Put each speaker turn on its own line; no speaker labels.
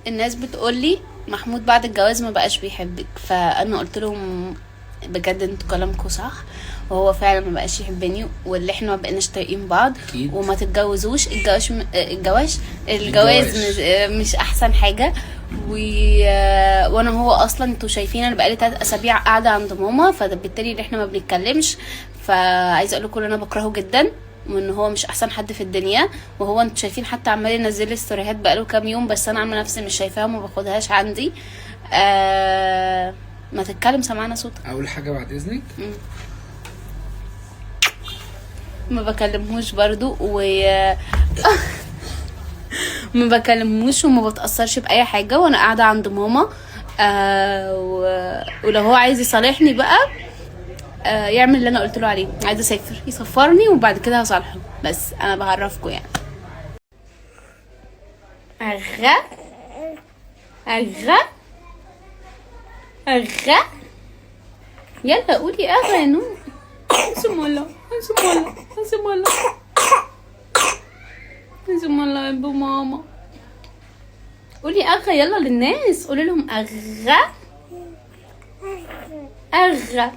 الناس بتقولي محمود بعد الجواز ما بقاش بيحبك، فانا قلت لهم بجد انتوا كلامكم صح، وهو فعلا ما بقاش يحبني، واللي احنا ما بقيناش طايقين بعض.
أكيد.
وما تتجوزوش، الجواز مش احسن حاجه. وانا هو اصلا انتوا شايفين انا بقالي 3 اسابيع قاعده عند ماما، فبالتالي ان احنا ما بنتكلمش. فعايزه اقول لكم ان انا بكرهه جدا، وان هو مش احسن حد في الدنيا. وهو انتوا شايفين حتى عمال ينزل لي ستوريهات بقاله كام يوم، بس انا عامله نفسي مش شايفاها وما باخدهاش عندي. ما تتكلم، سمعنا صوتك.
اول حاجه بعد اذنك.
ما بكلمهوش برضو ما بكلمهوش وما بتأثرش بأي حاجة وانا قاعدة عند ماما. ولو هو عايز يصالحني بقى يعمل اللي انا قلت له عليه، عايز اسافر يسفرني وبعد كده هصالحه، بس انا بعرفكم يعني. اغا اغا اغا، يلا قولي اغا يا نور. اسم الله اسم الله اسم الله اسم الله يا ابو ماما. قولي اغا يلا للناس، قولي لهم اغا اغا.